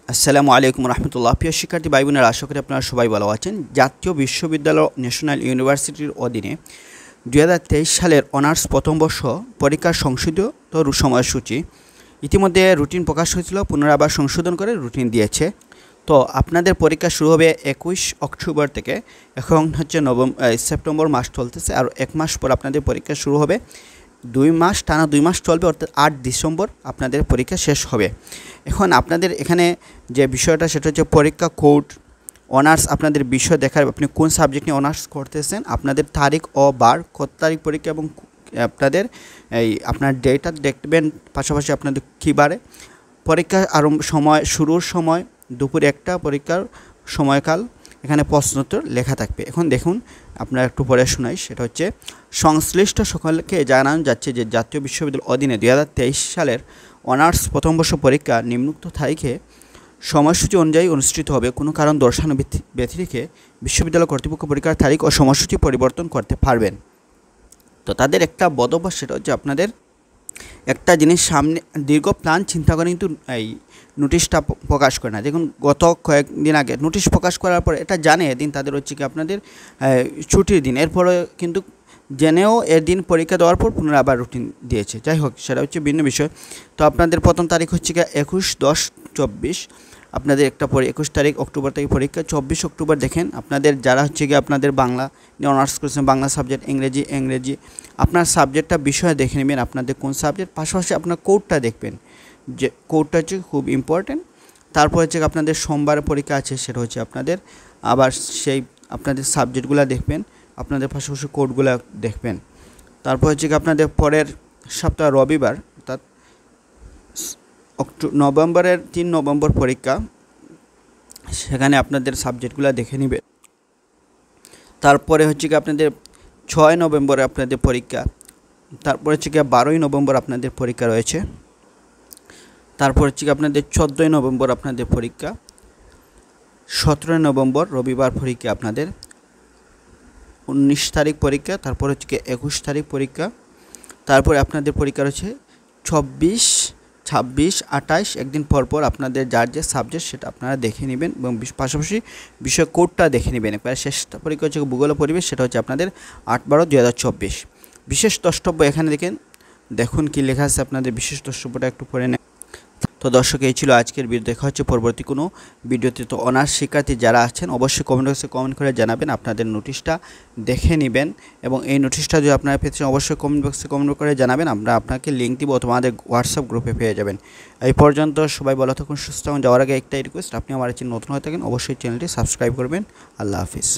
আসসালামু আলাইকুম রহমতুল্লাহ। প্রিয় শিক্ষার্থী ভাই বোনেরা, আশা করি আপনারা সবাই ভালো আছেন। জাতীয় বিশ্ববিদ্যালয় ন্যাশনাল ইউনিভার্সিটির অধীনে 2023 সালের অনার্স প্রথম বর্ষ পরীক্ষার সংশোধিত সময়সূচি ইতিমধ্যে রুটিন প্রকাশ হয়েছিল, পুনরায় আবার সংশোধন করে রুটিন দিয়েছে। তো আপনাদের পরীক্ষা শুরু হবে 21 অক্টোবর থেকে। এখন হচ্ছে সেপ্টেম্বর মাস চলতেছে, আর 1 মাস পর আপনাদের পরীক্ষা শুরু হবে। 2 মাস টানা 2 মাস চলবে, অর্থাৎ 8 ডিসেম্বর আপনাদের পরীক্ষা শেষ হবে। এখন আপনাদের এখানে যে বিষয়টা সেটা হচ্ছে পরীক্ষা কোড, অনার্স আপনাদের বিষয় দেখার, আপনি কোন সাবজেক্ট নিয়ে অনার্স করতেছেন, আপনাদের তারিখ ও বার, কত তারিখ পরীক্ষা এবং আপনাদের আপনার ডেটা দেখবেন। পাশাপাশি আপনাদের কী বারে পরীক্ষা সময় শুরুর সময় দুপুর 1টা, পরীক্ষার সময়কাল, এখানে প্রশ্নোত্তর লেখা থাকবে। এখন দেখুন, আপনারা একটু পরে শোনাই। সেটা হচ্ছে সংশ্লিষ্ট সকলকে জানানো যাচ্ছে যে জাতীয় বিশ্ববিদ্যালয়ের অধীনে 2023 সালের অনার্স প্রথম বর্ষ পরীক্ষা নিম্নোক্ত তারিখে সময়সূচি অনুযায়ী অনুষ্ঠিত হবে। কোনো কারণ দর্শানো ব্যতিরেকে বিশ্ববিদ্যালয় কর্তৃপক্ষ পরীক্ষার তারিখ ও সময়সূচি পরিবর্তন করতে পারবেন। তো তাদের একটা বদভ্যাস, সেটা হচ্ছে আপনাদের একটা জিনিস সামনে দীর্ঘ প্ল্যান চিন্তা করে কিন্তু এই নোটিশটা প্রকাশ করে না। দেখুন, গত কয়েকদিন আগে নোটিশ প্রকাশ করার পর এটা জানে এদিন তাদের হচ্ছে কি আপনাদের ছুটির দিন, এরপরে কিন্তু জেনেও এর দিন পরীক্ষা দেওয়ার পর পুনরায় আবার রুটিন দিয়েছে। যাই হোক, সেটা হচ্ছে ভিন্ন বিষয়। তো আপনাদের প্রথম তারিখ হচ্ছে কি 21/10/24, আপনাদের একটা 21 তারিখ অক্টোবর থেকে পরীক্ষা। 24 অক্টোবর দেখেন আপনাদের যারা হচ্ছে কি আপনাদের বাংলা নিয়ে অনার্স করেছেন, বাংলা সাবজেক্ট, ইংরেজি আপনার সাবজেক্টটা বিষয় দেখে নেবেন আপনাদের কোন সাবজেক্ট। পাশাপাশি আপনার কোডটা দেখবেন, যে কোডটা হচ্ছে খুব ইম্পর্টেন্ট। তারপর হচ্ছে আপনাদের সোমবার পরীক্ষা আছে, সেটা হচ্ছে আপনাদের আবার সেই আপনাদের সাবজেক্টগুলো দেখবেন, আপনাদের পাশাপাশি কোডগুলো দেখবেন। তারপর হচ্ছে আপনাদের পরের সপ্তাহ রবিবার, অর্থাৎ নভেম্বরের 3 নভেম্বর পরীক্ষা, সেখানে আপনাদের সাবজেক্টগুলো দেখে নেবেন। তারপরে হচ্ছে কি আপনাদের 6 নভেম্বরে আপনাদের পরীক্ষা। তারপর হচ্ছে কি 12 নভেম্বর আপনাদের পরীক্ষা রয়েছে। তারপর হচ্ছে কি আপনাদের 14 নভেম্বর আপনাদের পরীক্ষা। 17 নভেম্বর রবিবার পরীক্ষা আপনাদের। 19 তারিখ পরীক্ষা। তারপর হচ্ছে কি 21 তারিখ পরীক্ষা। তারপরে আপনাদের পরীক্ষা রয়েছে 24, 26, 28, একদিন পর পর আপনাদের যার যে সাবজেক্ট সেটা আপনারা দেখে নেবেন এবং পাশাপাশি বিষয় কোডটা দেখে নেবেন। একবার শেষ পরীক্ষা হচ্ছে ভূগোল পরিবেশ, সেটা হচ্ছে আপনাদের 8/12/2024। বিশেষ দ্রষ্টব্য এখানে দেখুন কি লেখা আছে, আপনাদের বিশেষ দ্রষ্টব্যটা একটু পড়ে নেন। তো দর্শক, এই ছিল আজকের ভিডিও। দেখা হচ্ছে পরবর্তী কোনো ভিডিওতে। তো অনার্স শিক্ষার্থী যারা আছেন অবশ্যই কমেন্ট বক্সে কমেন্ট করে জানাবেন, আপনাদের নোটিশটা দেখে নেবেন এবং এই নোটিশটা যদি আপনারা পেতে চান অবশ্যই কমেন্ট বক্সে কমেন্ট করে জানাবেন। আমরা আপনাকে লিঙ্ক দিব অথবা আমাদের হোয়াটসঅ্যাপ গ্রুপে পেয়ে যাবেন। এই পর্যন্ত সবাই ভালো থাকুন, সুস্থ থাকুন। যাওয়ার আগে একটাই রিকোয়েস্ট, আপনি আমার চ্যানেল নতুন হয়ে থাকেন অবশ্যই চ্যানেলটি সাবস্ক্রাইব করবেন। আল্লাহ হাফিজ।